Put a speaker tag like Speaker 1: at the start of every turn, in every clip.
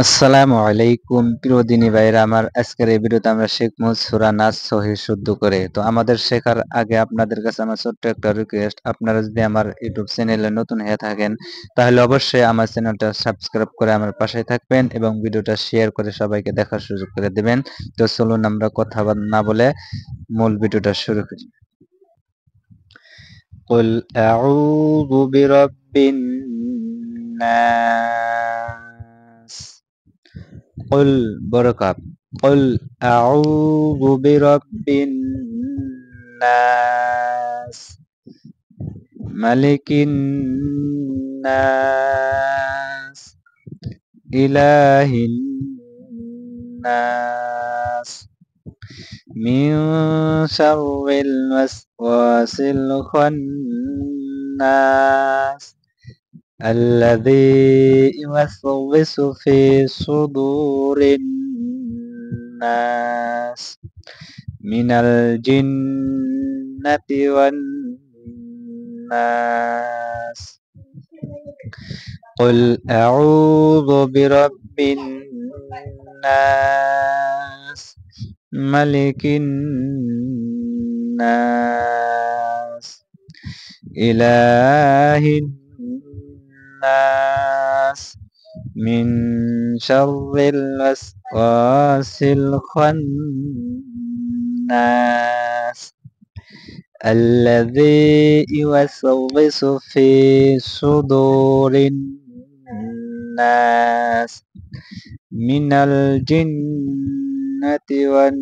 Speaker 1: আসসালামু আলাইকুম প্রিয় দিনী ভাইরা আমার। আজকের এই ভিডিওতে আমরা শিখবো সূরা নাস সহিহ শুদ্ধ করে। তো আমাদের শেখার আগে আপনাদের কাছে আমার ছোট্ট একটা রিকোয়েস্ট, আপনারা যদি আমার ইউটিউব চ্যানেলে নতুন হয়ে থাকেন তাহলে অবশ্যই আমার চ্যানেলটা সাবস্ক্রাইব করে আমার পাশে থাকবেন এবং ভিডিওটা শেয়ার করে সবাইকে দেখার সুযোগ করে দিবেন। তো চলুন আমরা কথা না বলে মূল ভিডিওটা শুরু করি। কুল আউযু বিরাব্বিন নাস। قل بركب قل أعوذ برب الناس ملك الناس إله الناس من شر الوسواس الخناس الذي يوسوس في صدور الناس من الجنة والناس. قل أعوذ برب الناس ملك الناس إله الناس من شر الوسواس الخناس الذي يوسوس في صدور الناس من الجنة والناس.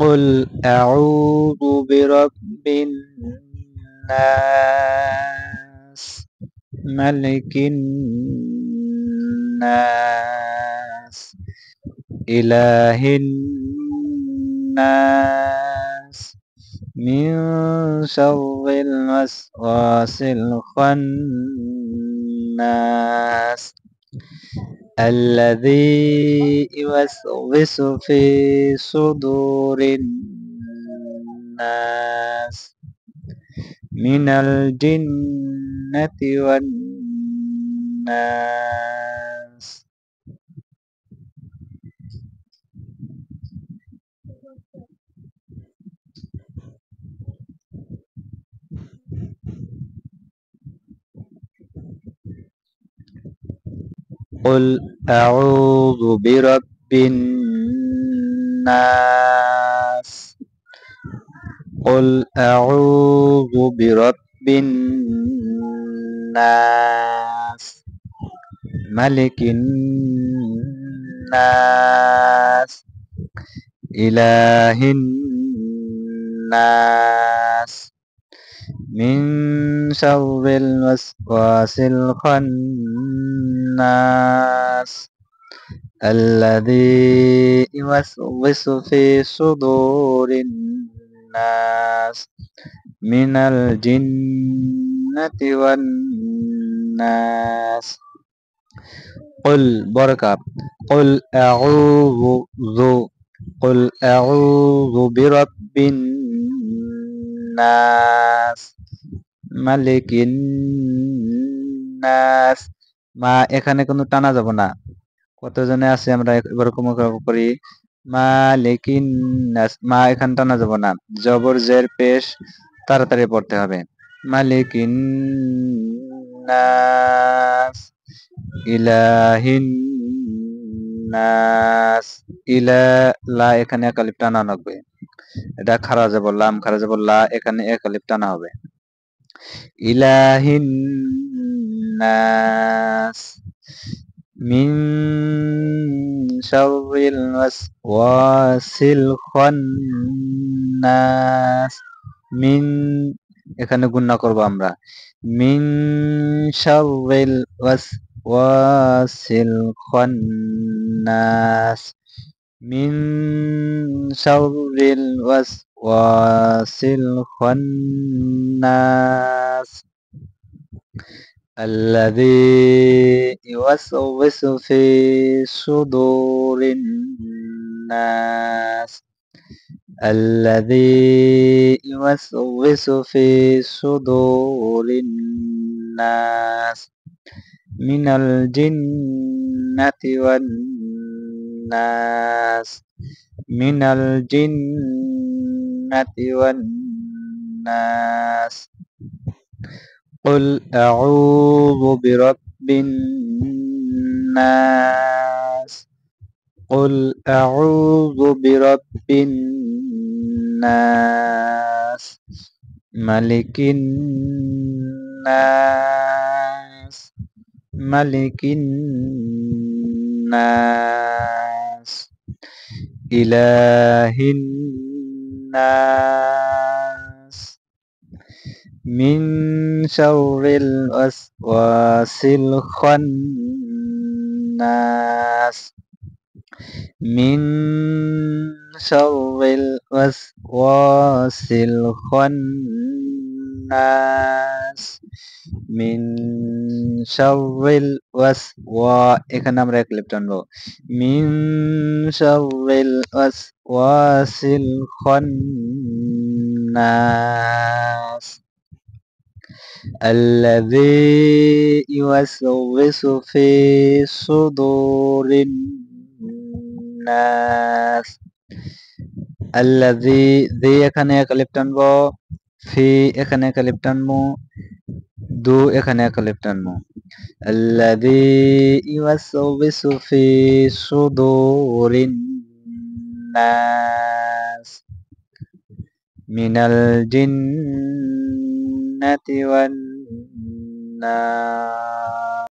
Speaker 1: قل أعوذ برب الناس ملك الناس إله الناس من شر الوسواس الخناس الذي يوسوس في صدور الناس من الجنة والناس. قل أعوذ برب الناس. قل أعوذ برب الناس ملك الناس إله الناس من شر الوسواس الخناس الذي يوسوس في صدور الناس من الجنة والناس. قل بركب قل أعوذ برب الناس ملك الناس। মা এখানে কোনো টানা যাব না। কতজনে আছে আমরা এরকম করি মালিকিন নাস, মা এখানে টানা যাব না, জবর জের পেশ তাড়াতাড়ি পড়তে হবে। মালিকিন নাস ইলাহিন নাস, ইলা লা এখানে এক আলিফ টানা লাগবে, এটা খারা যাব লাম, খারা যাব লা, এখানে এক আলিফ টানা হবে। ইলাহিন নাস মিন শাররিল ওয়াসওয়াসিল খান্নাস। মিন এখানে গুণনা করব আমরা, মিন শাররিল ওয়াসওয়াসিল খান্নাস মিন শাররিল ওয়াসওয়াসিল খান্নাস الذي يوسوس في صدور الناس الذي يوسوس في صدور নাস মিনাল জিন্নাতি ওয়ান নাস মিনাল জিন্নাতি ওয়ান নাস قل أعوذ برب الناس قل أعوذ برب الناس ملك الناس ملك الناس إله الناس من شر الوسواس الخناس من شر الوسواس الخناس من شر এখানে আমরা এক লিপ টানবো من شر الوسواس الخناس الذي يوسوس في صدور الناس الذي ذي এখানে এক লিপ টানবো ফি এখানে এক লিপ টানবো দু এখানে এক লিপ টানবো الذي يوسوس في صدور الناس من الجنة والناس